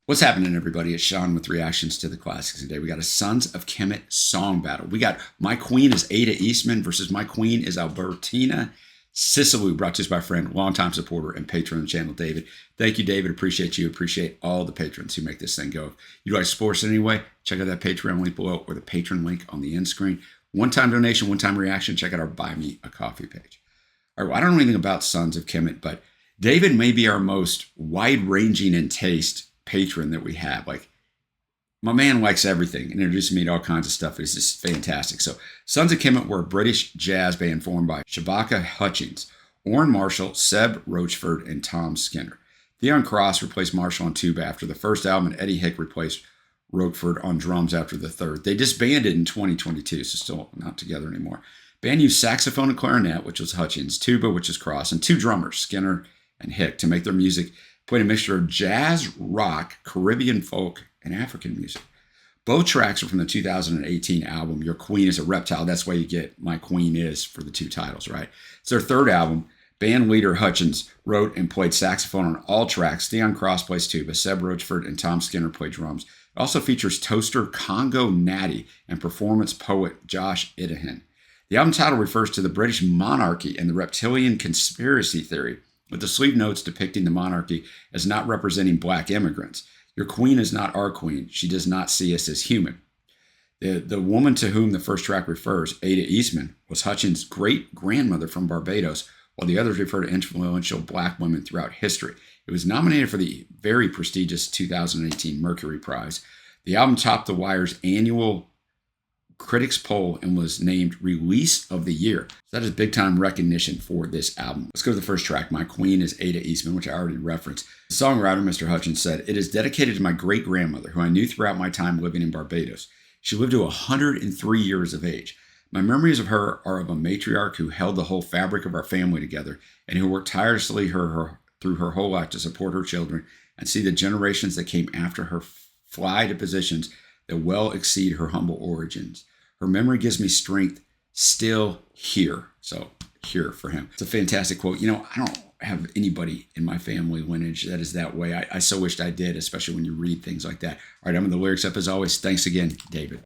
What's happening, everybody? It's Sean with reactions to the classics today. We got a Sons of Kemet song battle. We got My Queen is Ada Eastman versus My Queen is Albertina Sisulu, brought to us by a friend, longtime supporter, and patron of the channel, David. Thank you, David. Appreciate you. Appreciate all the patrons who make this thing go. If you guys support us anyway, check out that Patreon link below or the patron link on the end screen. One-time donation, one-time reaction. Check out our Buy Me a Coffee page. All right, well, I don't know anything about Sons of Kemet, but David may be our most wide-ranging in taste patron that we have. Like, my man likes everything and introduced me to all kinds of stuff. It's just fantastic. So Sons of Kemet were a British jazz band formed by Shabaka Hutchings, Orrin Marshall, Seb Rochford, and Tom Skinner. Theon Cross replaced Marshall on tuba after the first album, and Eddie Hick replaced Rochford on drums after the third. They disbanded in 2022, so still not together anymore. Band used saxophone and clarinet, which was Hutchings, tuba, which is Cross, and two drummers, Skinner and Hick, to make their music. Played a mixture of jazz, rock, Caribbean folk, and African music. Both tracks are from the 2018 album, Your Queen is a Reptile. That's why you get My Queen Is for the two titles, right? It's their third album. Band leader Hutchins wrote and played saxophone on all tracks. Theon Cross plays tuba. Seb Rochford and Tom Skinner play drums. It also features toaster Congo Natty and performance poet Josh Idahan. The album title refers to the British monarchy and the reptilian conspiracy theory, with the sleeve notes depicting the monarchy as not representing black immigrants. Your queen is not our queen. She does not see us as human. The woman to whom the first track refers, Ada Eastman, was Hutchins' great-grandmother from Barbados, while the others refer to influential black women throughout history. It was nominated for the very prestigious 2018 Mercury Prize. The album topped the Wire's annual critics poll and was named Release of the Year. So that is big time recognition for this album. Let's go to the first track, My Queen is Ada Eastman, which I already referenced. The songwriter, Mr. Hutchins, said, "It is dedicated to my great-grandmother, who I knew throughout my time living in Barbados. She lived to 103 years of age. My memories of her are of a matriarch who held the whole fabric of our family together and who worked tirelessly through her whole life to support her children and see the generations that came after her fly to positions that well exceed her humble origins. Her memory gives me strength still here." So here for him. It's a fantastic quote. You know, I don't have anybody in my family lineage that is that way. I so wished I did, especially when you read things like that. All right, I'm in the lyrics up as always. Thanks again, David.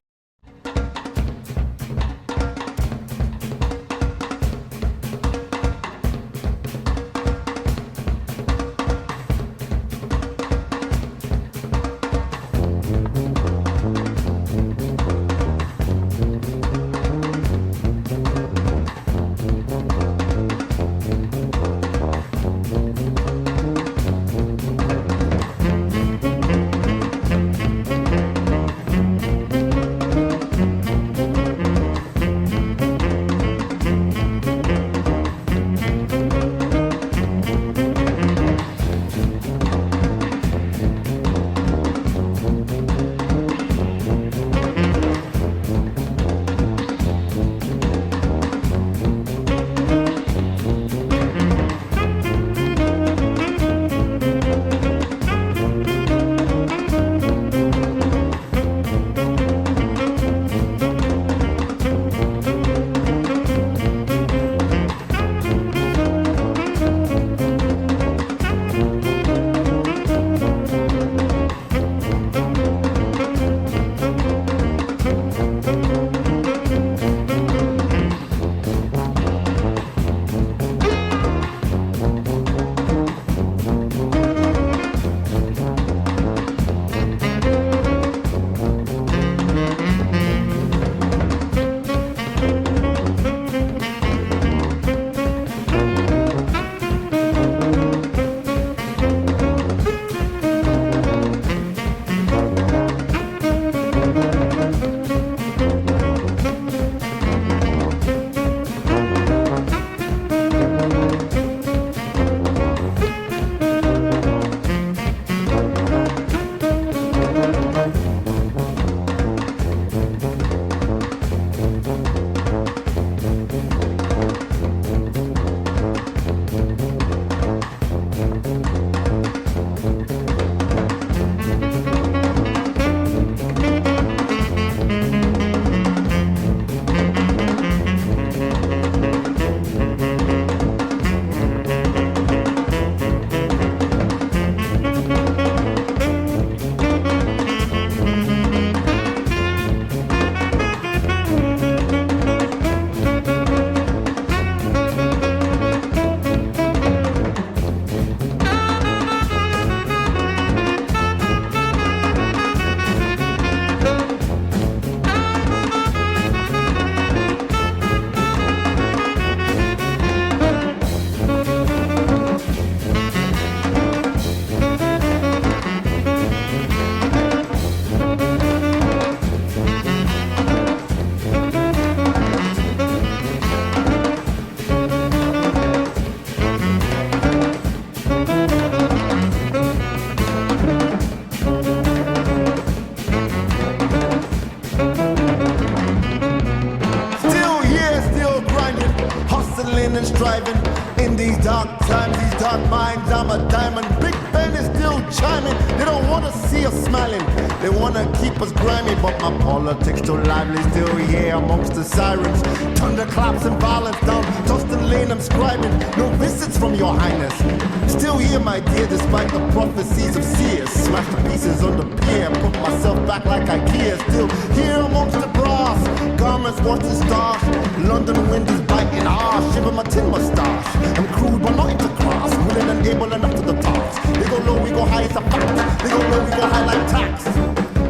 scheming and striving. In these dark times, these dark minds, I'm a diamond. Big Ben is still chiming. They don't want to see us smiling. They want to keep us grimy, but my politics still lively. Still here amongst the sirens. Thunderclaps and violence down Tustin Lane, I'm scribing. No visits from your highness. Still here, my dear, despite the prophecies of seers. Smash the pieces on the pier, put myself back like IKEA. Still here amongst the brass. Garments watch the stars. London wind is biting. Shiver my tin mustache. I'm crude but not into class. Willing and able enough to the task. They go low, we go high, it's a fact. They go low, we go high like tax.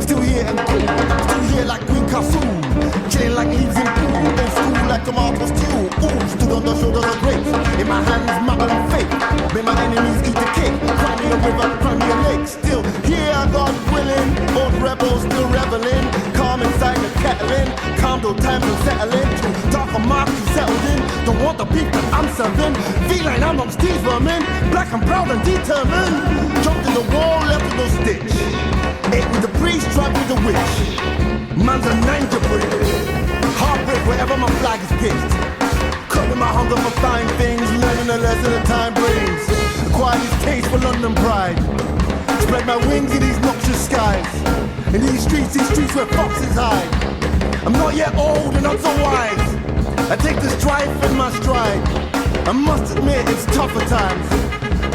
Still here and cool. Still here like Queen Kassoon. Chilling like leaves in pool. Old school like tomatoes stew. Ooh, stood on the shoulders of grapes. In my hands, matter of faith. Made my enemies eat the cake. Cry me a river, cry me a lake. Still here, God willing. Old rebels still reveling. Calm inside the kettling. Calm though times are settling. Darker marks settled in. Don't want the beef that I'm serving. Feline amongst these vermin. Black and proud and determined. Jumped in the wall, left with no stitch. Ate with the priest, tried with the witch. Man's a ninja brick. Heartbreak wherever my flag is pitched. Cutting my hunger for fine things. Learning a lesson that time brings. Acquired this taste for London pride. Spread my wings in these noxious skies. In these streets where foxes hide. I'm not yet old and not so wise. I take the strife in my stride. I must admit it's tougher times.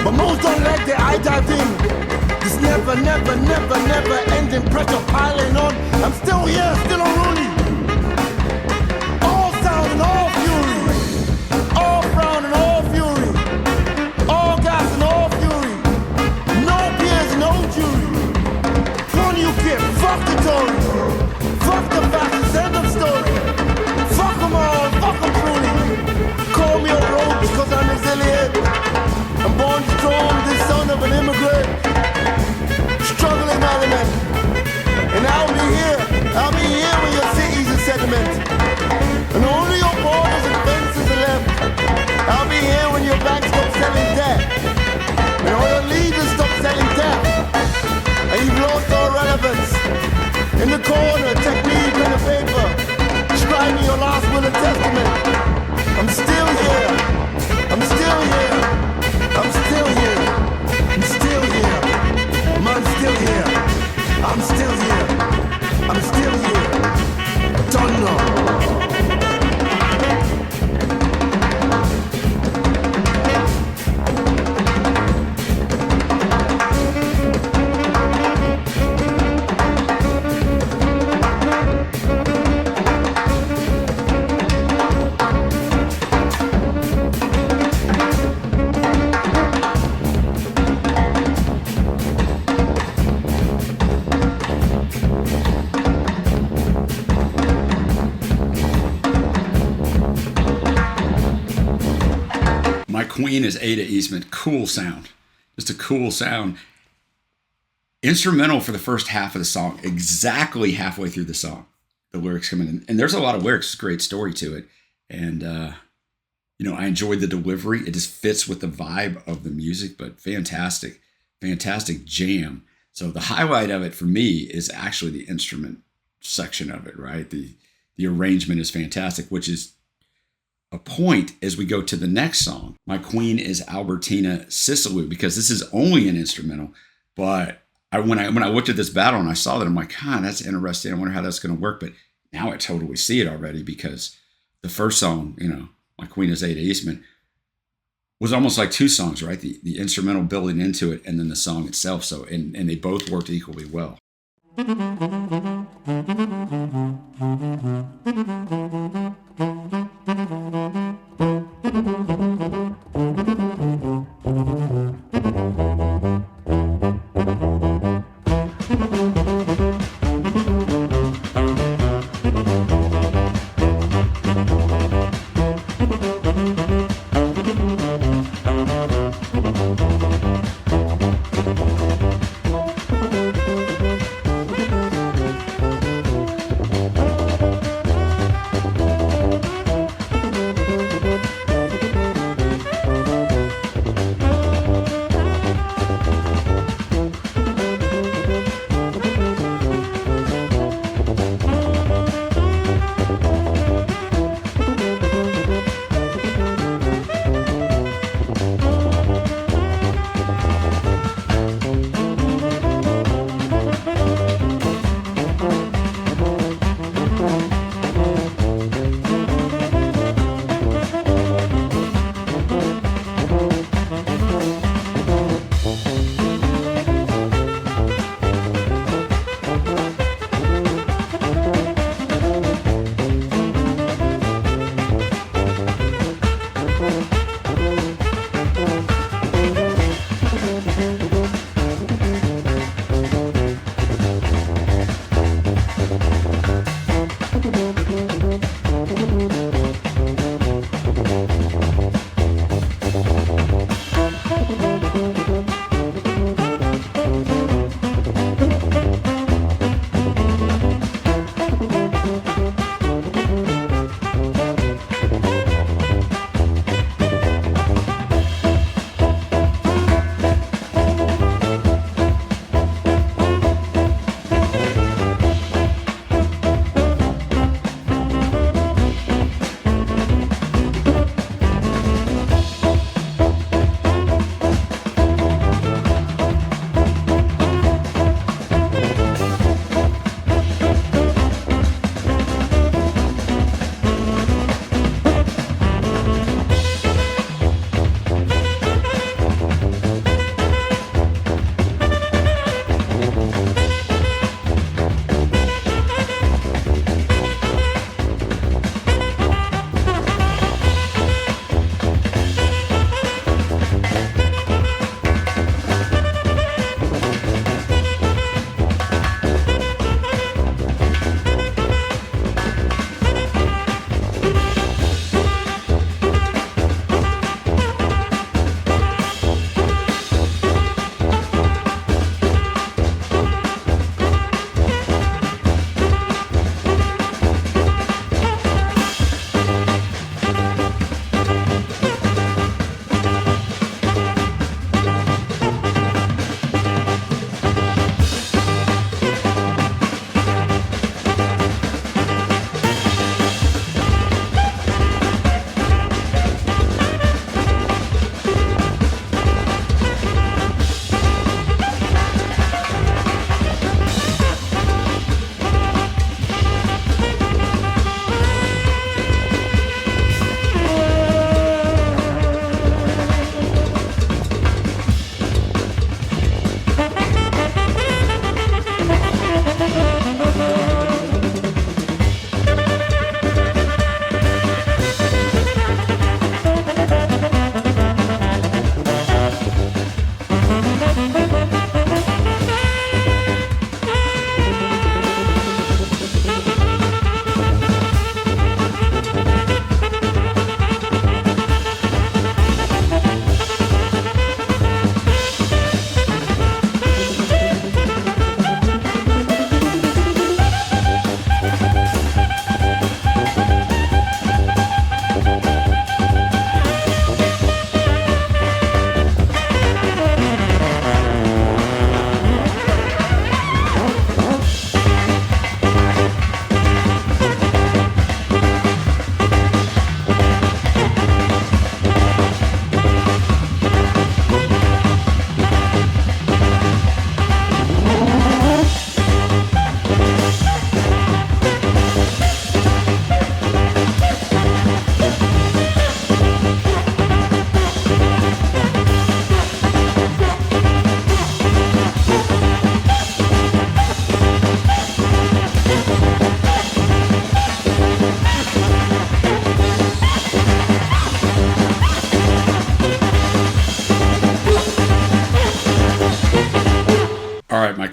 But most don't like that I dived in. This never ending pressure piling on. I'm still here, still unruly. All sound and all fury. All frown and all fury. All gas and all fury. No peers, no jury. One you get, fuck the Tories. Fuck the fascists, end of story. Fuck them all, fuck them truly. Call me a roach cause I'm resilient. I'm born strong, the son of an immigrant. Struggling element. And I'll be here when your city's a sediment. And only your borders and fences are left. I'll be here when your banks stop selling debt. And all your leaders stop selling debt. And you've lost all relevance. In the corner, technique and a paper. Scribe me your last will and testament. I'm still here. I'm still here. I'm still here. I'm still here. I'm still here. I'm still here. I'm still here. Don't know. Queen is Ada Eastman. Cool sound. Just a cool sound. Instrumental for the first half of the song. Exactly halfway through the song, the lyrics come in. And there's a lot of lyrics. Great story to it. And, I enjoyed the delivery. It just fits with the vibe of the music, but fantastic jam. So the highlight of it for me is actually the instrument section of it, right? The arrangement is fantastic, which is a point as we go to the next song. My Queen is Albertina Sisulu, because this is only an instrumental. But when I looked at this battle and I saw that, I'm like, that's interesting. I wonder how that's going to work. But now I totally see it already, because the first song, My Queen is Ada Eastman, was almost like two songs, right? The instrumental building into it and then the song itself. So and they both worked equally well.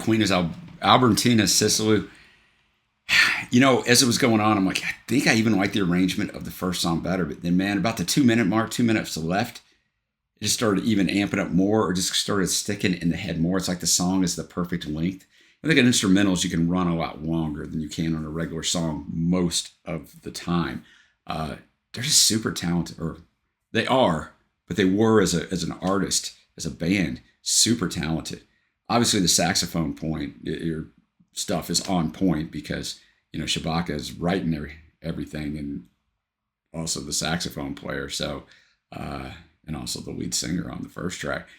queen is Albertina Sisulu. You know, as it was going on, I'm like, I think I even like the arrangement of the first song better. But then, man, about the 2-minute mark, 2 minutes left, it just started even amping up more, or just started sticking in the head more. It's like the song is the perfect length. I think in instrumentals, you can run a lot longer than you can on a regular song most of the time. They're just super talented, or they are, but they were as an artist, as a band, super talented. Obviously, the saxophone point, your stuff is on point because, you know, Shabaka is writing everything, and also the saxophone player. So, and also the lead singer on the first track.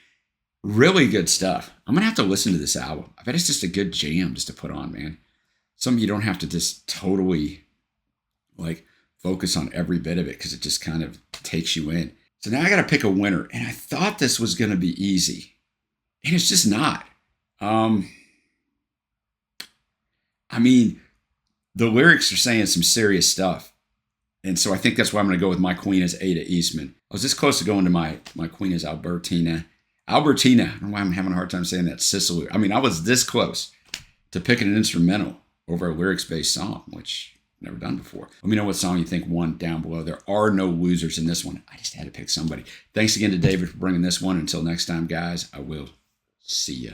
Really good stuff. I'm going to have to listen to this album. I bet it's just a good jam just to put on, man. Something you don't have to just totally like focus on every bit of it because it just kind of takes you in. So now I got to pick a winner. And I thought this was going to be easy. And it's just not. I mean, the lyrics are saying some serious stuff. And so I think that's why I'm going to go with My Queen is Ada Eastman. I was this close to going to My Queen is Albertina. I don't know why I'm having a hard time saying that. Sisulu. I mean, I was this close to picking an instrumental over a lyrics-based song, which I've never done before. Let me know what song you think won down below. There are no losers in this one. I just had to pick somebody. Thanks again to David for bringing this one. Until next time, guys, I will see ya.